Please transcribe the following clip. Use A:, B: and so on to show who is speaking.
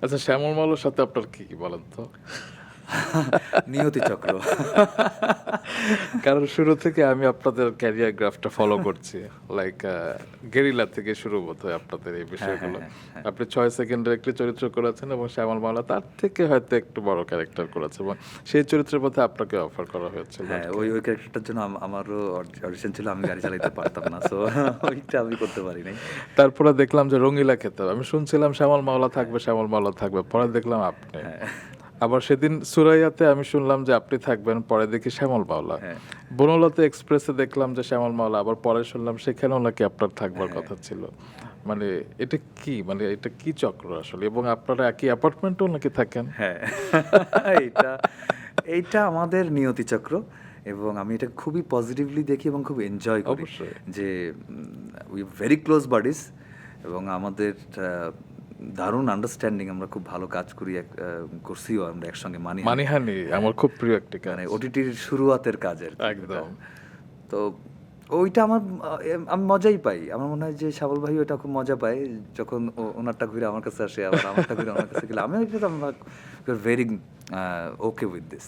A: আচ্ছা, শ্যামল মালার সাথে আপনার কি বলেন তো?
B: নিয়তি চক্র।
A: কারণ শুরু থেকে আমি আপনাদের ক্যারিয়ার গ্রাফটা ফলো করছি। লাইক গেরিলা থেকে শুরু বোধহয় আপনাদের এই
B: হ্যাঁ, হ্যাঁ,
A: বিষয়গুলো।
B: হ্যাঁ, হ্যাঁ।
A: আপনি ৬ সেকেন্ডের একটি চরিত্র করেছেন এবং শ্যামল মালা তার থেকে হয়তো একটু বড় ক্যারেক্টার করেছে এবং সেই চরিত্রের মধ্যে আপনাকে অফার করা হয়েছিল
B: হ্যাঁ,
A: আরকি।
B: ওই ক্যারেক্টারটার জন্য আমারও অডিশন ছিল। আমি গাড়ি চালাইতে পারতাম না। সো ওইটা আমি করতে পারি নাই।
A: তারপরে দেখলাম যে রঙিলা খেতে হবে। আমি শুনছিলাম শ্যামল মাওলা
B: হ্যাঁ,
A: থাকবে, শ্যামল মাওলা থাকবে। পরে দেখলাম আপনি।
B: হ্যাঁ,
A: আবার সেদিন সুরাইয়াতে আমি শুনলাম যে আপনি থাকবেন, পরে দেখি শ্যামল মাওলা।
B: হ্যাঁ,
A: বনলতা এক্সপ্রেসে দেখলাম যে শ্যামল মাওলা, আবার পরে শুনলাম সেখানেও নাকি আপনার থাকবার
B: হ্যাঁ,
A: কথা ছিল। মানে এটা কি? মানে এটা কি চক্র আসলে? এবং আপনারা একই অ্যাপার্টমেন্টেও নাকি থাকেন?
B: হ্যাঁ। এইটা এইটা আমাদের নিয়তি চক্র এবং আমি এটা খুবই পজিটিভলি দেখি এবং খুব এনজয় করি।
A: অবশ্যই।
B: যে উই ভেরি ক্লোজ বাডিজ এবং আমাদের দারুণ আন্ডারস্ট্যান্ডিং, আমরা খুব ভালো কাজ করি করছিও আমরা একসঙ্গে মানিহানি।
A: মানিহানি
B: হ্যাঁ,
A: আমার খুব প্রিয় একটি কাজ।
B: মানে ওটিটির শুরুয়াতের কাজ আর কি ওটা।
A: একদম।
B: তো ওইটা আমার আমি মজাই পাই। আমার মনে হয় যে শাবল ভাই ওটা খুব মজা পায় যখন ওনারটা ঘুরে আমার কাছে আসে, আবার আমারটা ঘুরে ওনার কাছে গেলে আমিও এটা ভেরি ওকে উইথ দিস।